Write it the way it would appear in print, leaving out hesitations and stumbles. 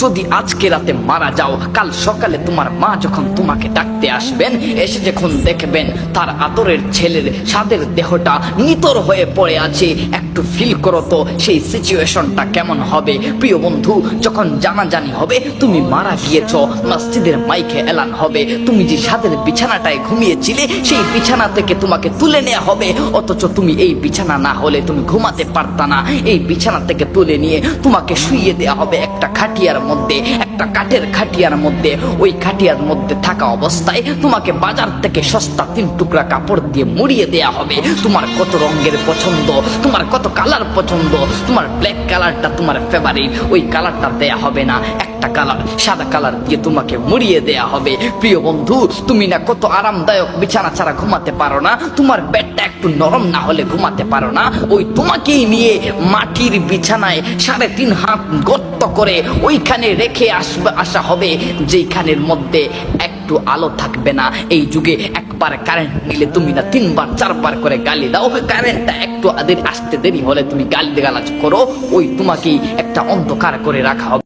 যদি আজকে রাতে মারা যাও, কাল সকালে তোমার মা যখন তোমাকে ডাকতে আসবেন, এসে যখন দেখবেন তার আদরের ছেলের সাদের দেহটা নিতর হয়ে পড়ে আছে, একটু ফিল করো তো সেই সিচুয়েশনটা কেমন হবে। প্রিয় বন্ধু, যখন জানাজানি হবে তুমি মারা গিয়েছো, মসজিদের মাইকে এলান হবে, তুমি যে সাদের বিছানাটায় ঘুমিয়েছিলে সেই বিছানা থেকে তোমাকে তুলে নেওয়া হবে, অথচ তুমি এই বিছানা না হলে তুমি ঘুমাতে পারতা না। এই বিছানা থেকে তুলে নিয়ে তোমাকে শুইয়ে দেওয়া হবে একটা খাটিয়ার মধ্যে, একটা কাঠের খাটিয়ার মধ্যে। ওই খাটিয়ার মধ্যে থাকা অবস্থায় তোমাকে বাজার থেকে সস্তা 3 টুকরা কাপড় দিয়ে মুড়িয়ে দেয়া হবে। তোমার কত রঙের পছন্দ, তোমার কত কালার পছন্দ, তোমার ব্ল্যাক কালারটা তোমার ফেভারিট, ওই কালারটা দেয়া হবে না, একটা কালার সাদা কালার দিয়ে তোমাকে মুড়িয়ে দেয়া হবে। প্রিয় বন্ধু, তুমি না কত আরামদায়ক বিছানা ছাড়া ঘুমাতে পারো না, তোমার বেডটা একটু নরম না হলে ঘুমাতে পারো না। ওই তোমাকেই নিয়ে মাটির বিছানায় 3.5 হাত গর্ত করে ওইখানে রেখে আসা হবে, যেখানের মধ্যে একটু আলো থাকবে না। এই যুগে একবার কারেন্ট নিলে তুমি না 3 বার 4 বার করে গালি দাও, কারেন্টটা একটু আসতে দেরি হলে তুমি গালি গালাজ করো, ওই তোমাকেই একটা অন্ধকার করে রাখা হবে।